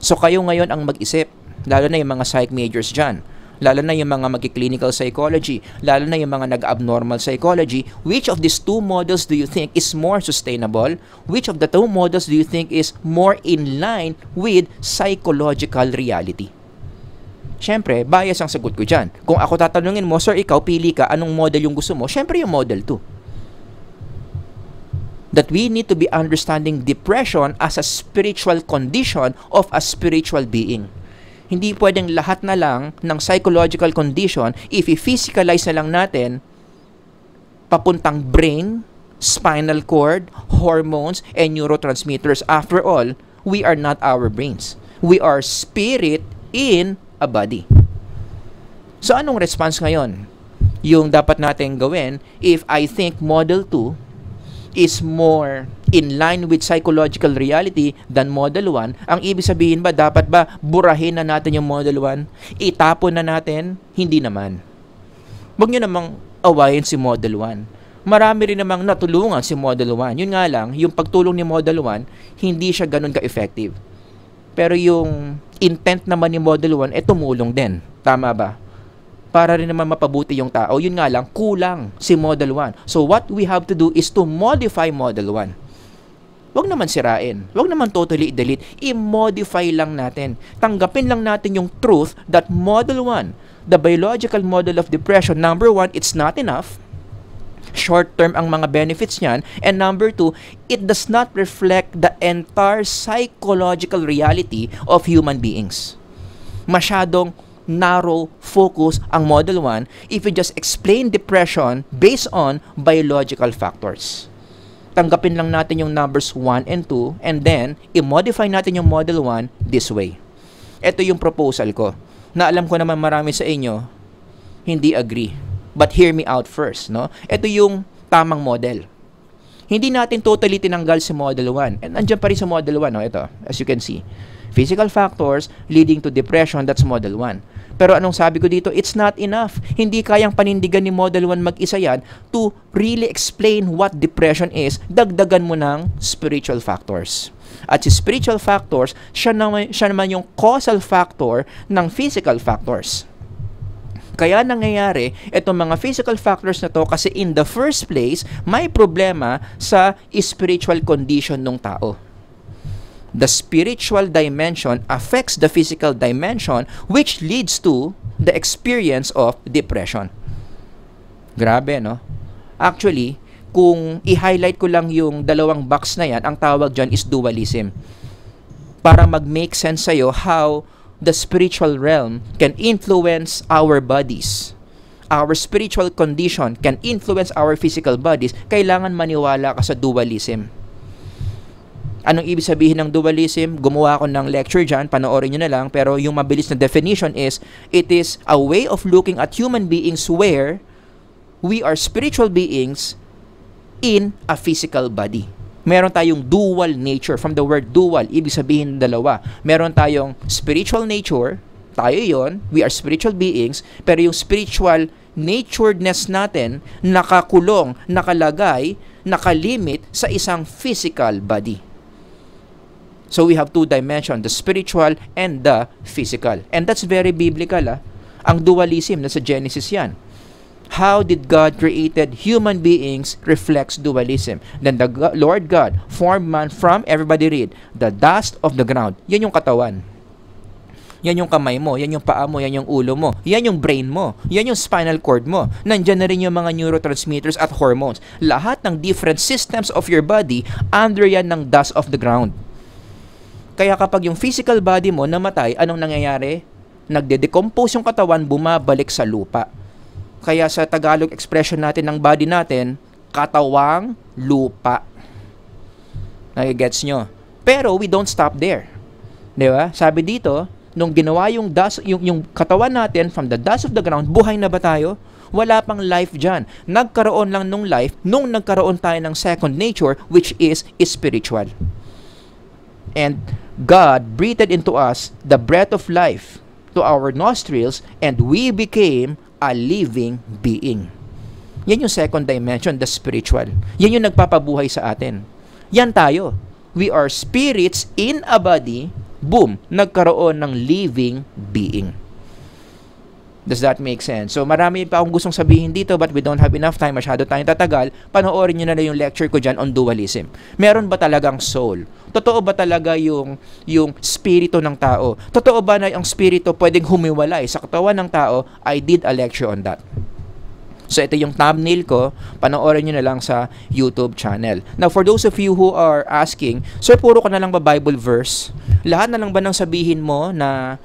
So kayo ngayon ang mag-isip, lalo na yung mga psych majors dyan, lalo na yung mga mag-clinical psychology, lalo na yung mga nag-abnormal psychology, which of these two models do you think is more sustainable? Which of the two models do you think is more in line with psychological reality? Siyempre, bias ang sagot ko dyan. Kung ako tatanungin mo, sir, ikaw, pili ka, anong model yung gusto mo? Siyempre, yung model 2. That we need to be understanding depression as a spiritual condition of a spiritual being. Hindi pwedeng lahat na lang ng psychological condition, if i-physicalize na lang natin, papuntang brain, spinal cord, hormones, and neurotransmitters. After all, we are not our brains. We are spirit in a body. So anong response ngayon? Yung dapat natin gawin if I think model 2 is more in line with psychological reality than model 1, ang ibig sabihin ba dapat ba burahin na natin yung model 1? Itapon na natin? Hindi naman. Huwag nyo namang awayin si model 1. Marami rin namang natulungan si model 1. Yun nga lang, yung pagtulong ni model 1, hindi siya ganun ka-effective. Pero yung intent naman ni model 1, tumulong din. Tama ba? Para rin naman mapabuti yung tao. Yun nga lang, kulang si model 1. So what we have to do is to modify model 1. Huwag naman sirain. Huwag naman totally delete. I-modify lang natin. Tanggapin lang natin yung truth that model 1, the biological model of depression, number 1, it's not enough. Short-term ang mga benefits niyan. And number 2, it does not reflect the entire psychological reality of human beings. Masyadong narrow focus ang model 1 if you just explain depression based on biological factors. Tanggapin lang natin yung numbers 1 and 2 and then i-modify natin yung model 1 this way. Ito yung proposal ko na alam ko naman marami sa inyo hindi agree. But hear me out first, no? Ito yung tamang model. Hindi natin totally tinanggal si model 1. And andyan pa rin sa model 1, no? Ito, as you can see. Physical factors leading to depression, that's model 1. Pero anong sabi ko dito? It's not enough. Hindi kayang panindigan ni model 1 mag-isa yan to really explain what depression is. Dagdagan mo ng spiritual factors. At si spiritual factors, siya naman yung causal factor ng physical factors. Kaya nangyayari itong mga physical factors na to kasi in the first place, may problema sa spiritual condition ng tao. The spiritual dimension affects the physical dimension, which leads to the experience of depression. Grabe, no? Actually, kung i-highlight ko lang yung dalawang box na yan, ang tawag dyan is dualism. Para mag-make sense sa'yo how the spiritual realm can influence our bodies. Our spiritual condition can influence our physical bodies. Kailangan maniwala ka sa dualism. Anong ibig sabihin ng dualism? Gumawa ako ng lecture dyan, panoorin nyo na lang, pero yung mabilis na definition is, it is a way of looking at human beings where we are spiritual beings in a physical body. Meron tayong dual nature. From the word dual, ibig sabihin dalawa. Meron tayong spiritual nature, tayo yon, we are spiritual beings, pero yung spiritual naturedness natin, nakakulong, nakalagay, nakalimit sa isang physical body. So we have two dimensions, the spiritual and the physical. And that's very biblical. Ang dualism, nasa Genesis yan. How did God created human beings reflects dualism. Then the Lord God formed man from, everybody read, the dust of the ground. Yan yung katawan. Yan yung kamay mo, yan yung paa mo, yan yung ulo mo, yan yung brain mo, yan yung spinal cord mo. Nandyan na rin yung mga neurotransmitters at hormones. Lahat ng different systems of your body, under yan ng dust of the ground. Kaya kapag yung physical body mo namatay, anong nangyayari? Nagde-decompose yung katawan, bumabalik sa lupa. Kaya sa Tagalog expression natin ng body natin, katawang lupa. Nagigets nyo? Pero we don't stop there. Di ba? Sabi dito, nung ginawa yung dust, yung katawan natin from the dust of the ground, buhay na ba tayo? Wala pang life dyan. Nagkaroon lang nung life nung nagkaroon tayo ng second nature, which is spiritual. And God breathed into us the breath of life to our nostrils, and we became a living being. Yan yung second dimension, the spiritual. Yan yung nagpapabuhay sa atin. Yan tayo. We are spirits in a body, boom, nagkaroon ng living being. Does that make sense? So marami pa akong gustong sabihin dito but we don't have enough time. Masyado tayong tatagal. Panoorin nyo na yung lecture ko dyan on dualism. Meron ba talagang soul? Totoo ba talaga yung spirito ng tao? Totoo ba na ang spirito pwedeng humiwalay sa katawan ng tao? I did a lecture on that. So ito yung thumbnail ko. Panoorin nyo na lang sa YouTube channel. Now for those of you who are asking, sir, puro ka na lang ba Bible verse? Lahat na lang ba nang sabihin mo na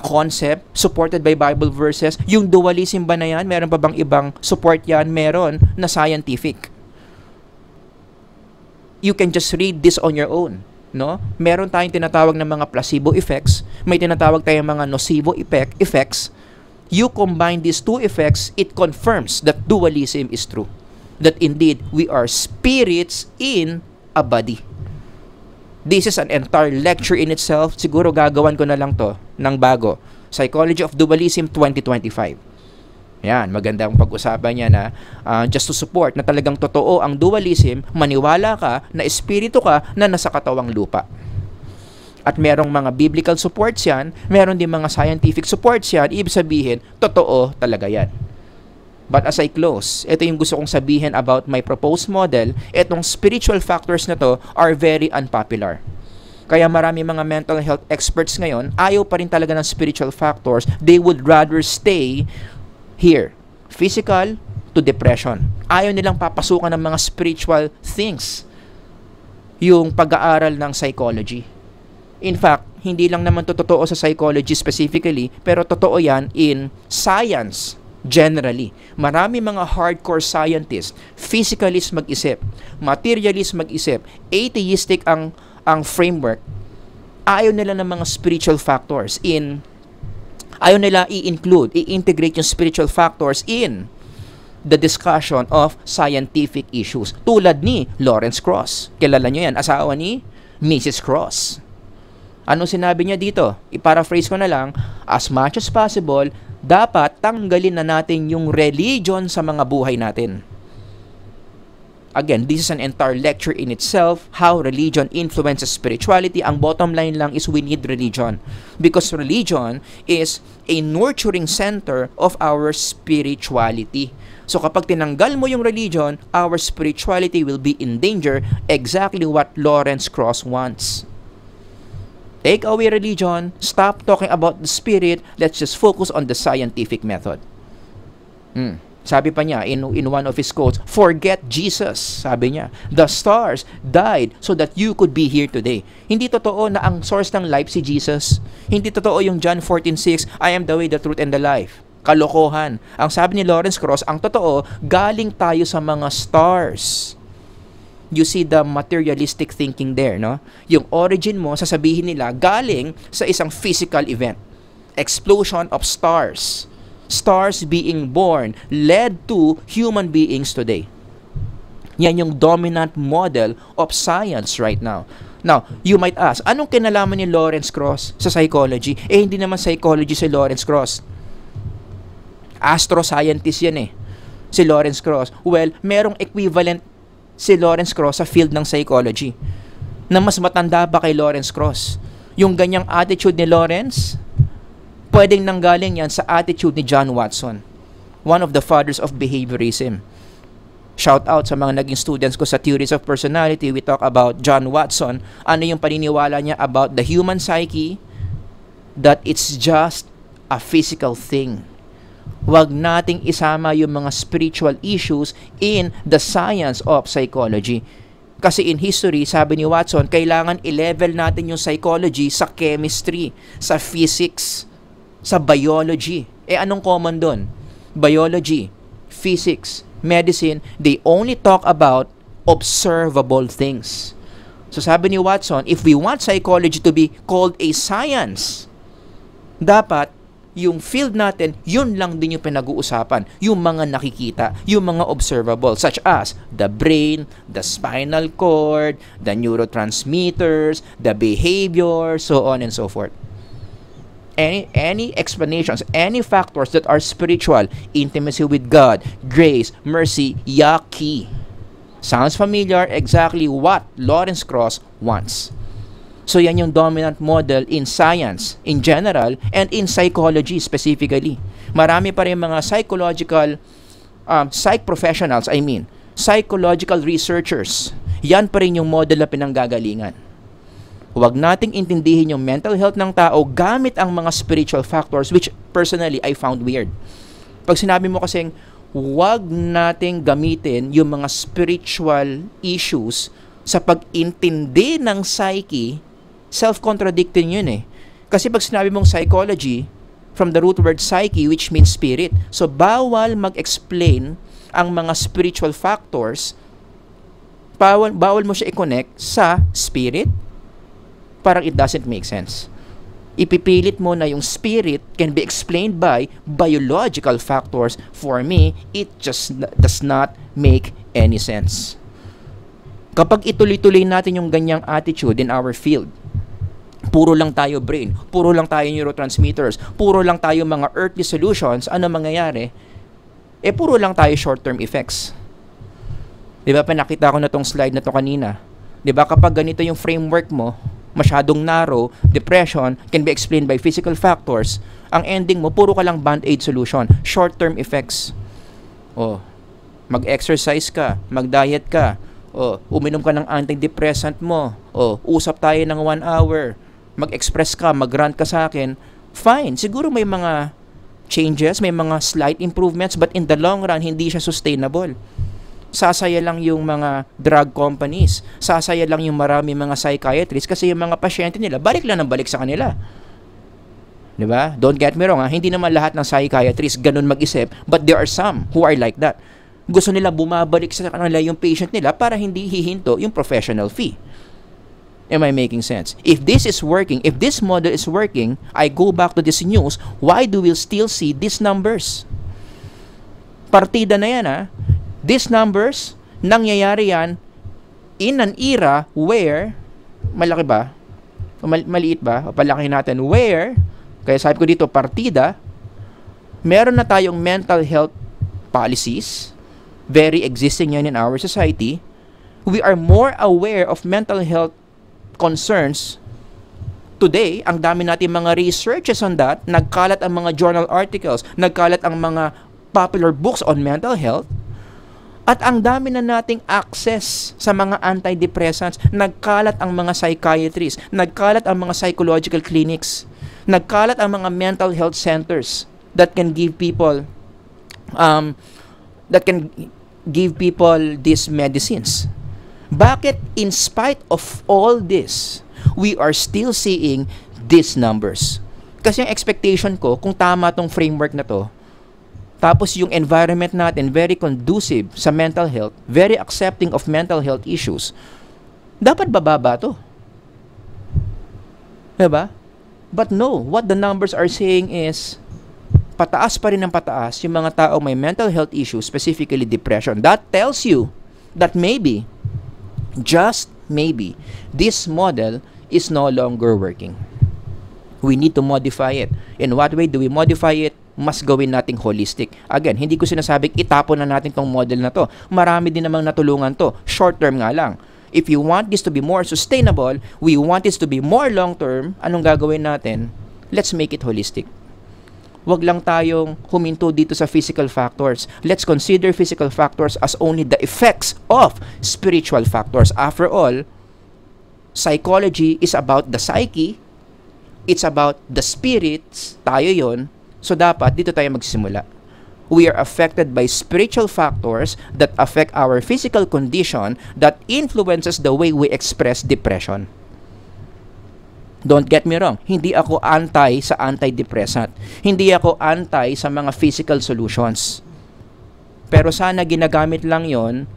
concept supported by Bible verses? Yung dualism ba na yan? Meron pa bang ibang support yan? Meron na scientific. You can just read this on your own. No? Meron tayong tinatawag na mga placebo effects. May tinatawag tayong mga nocebo effects. You combine these two effects, it confirms that dualism is true. That indeed, we are spirits in a body. This is an entire lecture in itself. Siguro gagawan ko na lang to ng bago. Psychology of Dualism 2025. Yan, maganda ang pag-usapan niya na just to support na talagang totoo ang dualism, maniwala ka na espiritu ka na nasa katawang lupa. At merong mga biblical supports yan, meron din mga scientific supports yan, ibig sabihin, totoo talaga yan. But as I close, ito yung gusto kong sabihin about my proposed model. Itong spiritual factors na to are very unpopular. Kaya marami mga mental health experts ngayon, ayaw pa rin talaga ng spiritual factors. They would rather stay here. Physical to depression. Ayaw nilang papasukan ng mga spiritual things. Yung pag-aaral ng psychology. In fact, hindi lang naman to totoo sa psychology specifically, pero totoo yan in science. Generally, marami mga hardcore scientists, physicalist mag-isip, materialist mag-isip, atheistic ang framework. Ayaw nila ng mga spiritual factors ayaw nila i-include, i-integrate yung spiritual factors in the discussion of scientific issues. Tulad ni Lawrence Krauss. Kilala nyo yan, asawa ni Mrs. Krauss. Anong sinabi niya dito? I-paraphrase ko na lang, as much as possible, dapat tanggalin na natin yung religion sa mga buhay natin. Again, this is an entire lecture in itself, how religion influences spirituality. Ang bottom line lang is we need religion. Because religion is a nurturing center of our spirituality. So kapag tinanggal mo yung religion, our spirituality will be in danger, exactly what Lawrence Krauss wants. Take away religion, stop talking about the spirit, let's just focus on the scientific method. Sabi pa niya in one of his quotes, forget Jesus, sabi niya. The stars died so that you could be here today. Hindi totoo na ang source ng life si Jesus. Hindi totoo yung John 14:6, I am the way, the truth, and the life. Kalokohan. Ang sabi ni Lawrence Krauss, ang totoo, galing tayo sa mga stars. You see the materialistic thinking there, no? Yung origin mo, sasabihin nila, galing sa isang physical event. Explosion of stars. Stars being born led to human beings today. Yan yung dominant model of science right now. Now, you might ask, anong kinalaman ni Lawrence Krauss sa psychology? Hindi naman psychology si Lawrence Krauss. Astro-scientist yan si Lawrence Krauss. Well, merong equivalent si Lawrence Krauss sa field ng psychology na mas matanda pa kay Lawrence Krauss. Yung ganyang attitude ni Lawrence, pwedeng nanggaling yan sa attitude ni John Watson, one of the fathers of behaviorism. Shout out sa mga naging students ko sa Theories of Personality. We talk about John Watson. Ano yung paniniwala niya about the human psyche? That it's just a physical thing. Huwag nating isama yung mga spiritual issues in the science of psychology. Kasi in history, sabi ni Watson, kailangan i-level natin yung psychology sa chemistry, sa physics, sa biology. Anong common doon? Biology, physics, medicine, they only talk about observable things. So sabi ni Watson, if we want psychology to be called a science, dapat yung field natin, yun lang din yung pinag-uusapan. Yung mga nakikita, yung mga observable, such as the brain, the spinal cord, the neurotransmitters, the behavior, so on and so forth. Any explanations, any factors that are spiritual, intimacy with God, grace, mercy, yaki. Sounds familiar? Exactly what Lawrence Krauss wants. So yan yung dominant model in science in general and in psychology specifically. Marami pa rin mga psychological psych professionals, psychological researchers. Yan pa rin yung model na pinanggagalingan. Huwag nating intindihin yung mental health ng tao gamit ang mga spiritual factors, which personally I found weird. Pag sinabi mo kasing huwag nating gamitin yung mga spiritual issues sa pag-intindi ng psyche, self-contradicting yun Kasi pag sinabi mong psychology, from the root word psyche, which means spirit, so bawal mag-explain ang mga spiritual factors, bawal mo siya i-connect sa spirit, parang it doesn't make sense. Ipipilit mo na yung spirit can be explained by biological factors. For me, it just does not make any sense. Kapag ituloy-tuloy natin yung ganyang attitude in our field, puro lang tayo brain, puro lang tayo neurotransmitters, puro lang tayo mga earthly solutions, ano mangyayari? Puro lang tayo short-term effects. Diba, pinakita ko na tong slide na to kanina. Diba, kapag ganito yung framework mo, masyadong narrow, depression can be explained by physical factors, ang ending mo, puro ka lang band-aid solution, short-term effects. Mag-exercise ka, mag-diet ka, uminom ka ng antidepressant mo, usap tayo ng 1 hour, mag-express ka, mag-rant ka sa akin, fine, siguro may mga changes, may mga slight improvements, but in the long run, hindi siya sustainable. Sasaya lang yung mga drug companies, sasaya lang yung marami mga psychiatrists kasi yung mga pasyente nila, balik lang ng balik sa kanila. Diba? Don't get me wrong, hindi naman lahat ng psychiatrists ganun mag-isip, but there are some who are like that. Gusto nila bumabalik sa kanila yung patient nila para hindi hihinto yung professional fee. Am I making sense? If this is working, if this model is working, I go back to this news, why do we still see these numbers? Partida na yan These numbers, nangyayari yan in an era where, malaki ba? Maliit ba? O palaki natin, where, kaya sabi ko dito, partida, meron na tayong mental health policies, very existing yan in our society. We are more aware of mental health concerns today. Ang dami natin mga researches on that. Nagkalat ang mga journal articles, nagkalat ang mga popular books on mental health. At ang dami na nating access sa mga antidepressants. Nagkalat ang mga psychiatrists, nagkalat ang mga psychological clinics, nagkalat ang mga mental health centers that can give people these medicines. Bakit in spite of all this, we are still seeing these numbers? Kasi yung expectation ko, kung tama tong framework na to, tapos yung environment natin very conducive sa mental health, very accepting of mental health issues, dapat bababa to. Diba? But no, what the numbers are saying is, pataas pa rin ng pataas yung mga tao may mental health issues, specifically depression. That tells you that maybe, just maybe, this model is no longer working. We need to modify it. In what way do we modify it? Mas gawin nating holistic. Again, hindi ko sinasabing itapon na natin tong model na to. Marami din namang natulungan to. Short term nga lang. If you want this to be more sustainable, we want this to be more long term, anong gagawin natin? Let's make it holistic. Wag lang tayong huminto dito sa physical factors. Let's consider physical factors as only the effects of spiritual factors. After all, psychology is about the psyche. It's about the spirits. Tayo yon. So dapat dito tayo magsisimula. We are affected by spiritual factors that affect our physical condition that influences the way we express depression. Don't get me wrong, hindi ako anti sa antidepressant. Hindi ako anti sa mga physical solutions. Pero sana ginagamit lang yon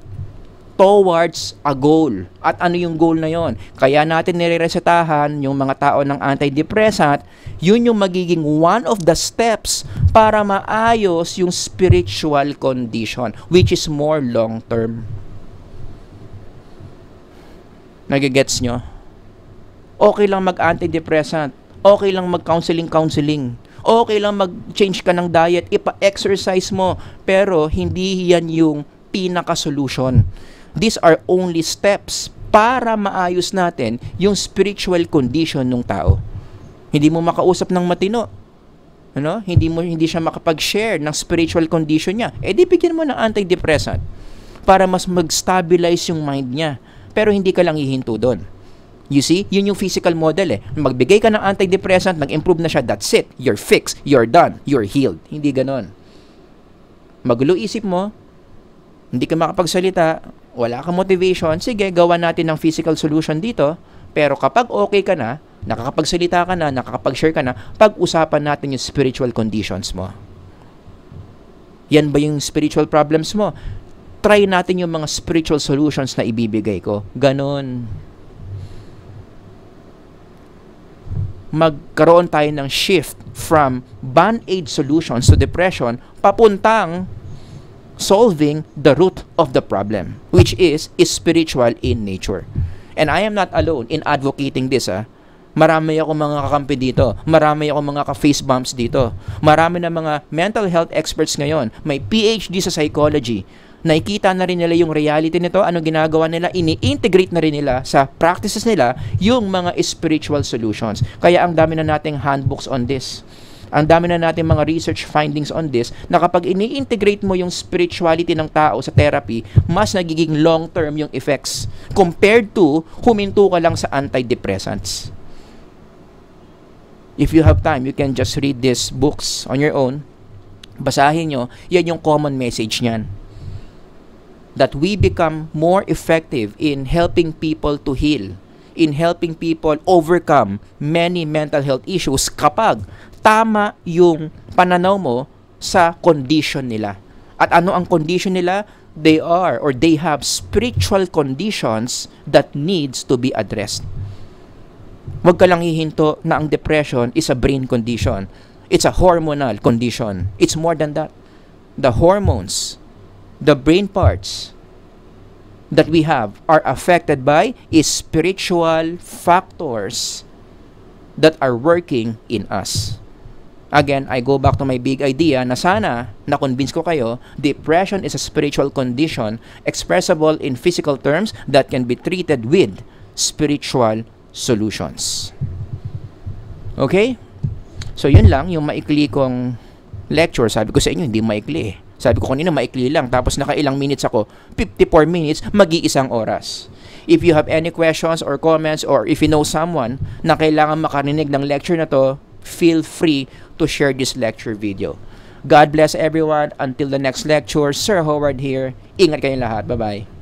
towards a goal. At ano yung goal na yon? Kaya natin nireresetahan yung mga tao ng antidepressant, yun yung magiging one of the steps para maayos yung spiritual condition, which is more long-term. Nagigets nyo? Okay lang mag-antidepressant. Okay lang mag-counseling. Okay lang mag-change ka ng diet. Ipa-exercise mo. Pero hindi yan yung pinaka-solution. These are only steps para maayos natin yung spiritual condition ng tao. Hindi mo makausap ng matino. Ano? Hindi siya makapag-share ng spiritual condition niya. Di bigyan mo ng antidepressant para mas mag-stabilize yung mind niya. Pero hindi ka lang hihinto doon. You see, yun yung physical model eh. Magbigay ka ng antidepressant, mag-improve na siya, that's it. You're fixed, you're done, you're healed. Hindi ganon. Magulo isip mo, hindi ka makapagsalita, wala kang motivation, sige, gawa natin ng physical solution dito, pero kapag okay ka na, nakakapagsalita ka na, nakakapag-share ka na, pag-usapan natin yung spiritual conditions mo. Yan ba yung spiritual problems mo? Try natin yung mga spiritual solutions na ibibigay ko. Ganon. Magkaroon tayo ng shift from band-aid solutions to depression papuntang solving the root of the problem, which is spiritual in nature. And I am not alone in advocating this. Marami akong mga kakampi dito. Marami akong mga ka-face bumps dito. Marami na mga mental health experts ngayon. May PhD sa psychology. Nakikita na rin nila yung reality nito, ano ginagawa nila, ini-integrate na rin nila sa practices nila yung mga spiritual solutions. Kaya ang dami na nating handbooks on this. Ang dami na nating mga research findings on this na kapag ini-integrate mo yung spirituality ng tao sa therapy, mas nagiging long-term yung effects compared to huminto ka lang sa antidepressants. If you have time, you can just read these books on your own. Basahin nyo, yan yung common message niyan. That we become more effective in helping people to heal, in helping people overcome many mental health issues kapag tama yung pananaw mo sa condition nila. At ano ang condition nila? They have spiritual conditions that needs to be addressed. Huwag ka lang hihinto na ang depression is a brain condition. It's a hormonal condition. It's more than that. The hormones, the brain parts that we have are affected by spiritual factors that are working in us. Again, I go back to my big idea na sana na-convince ko kayo, depression is a spiritual condition expressible in physical terms that can be treated with spiritual solutions. Okay? So, yun lang, yung maikli kong lecture. Sabi ko sa inyo, hindi maikli eh. Sabi ko kanina, maikli lang. Tapos nakailang minutes ako, 54 minutes, mag-iisang oras. If you have any questions or comments, or if you know someone na kailangan makarinig ng lecture na to, feel free to share this lecture video. God bless everyone. Until the next lecture, Sir Howard here. Ingat kayong lahat. Bye-bye.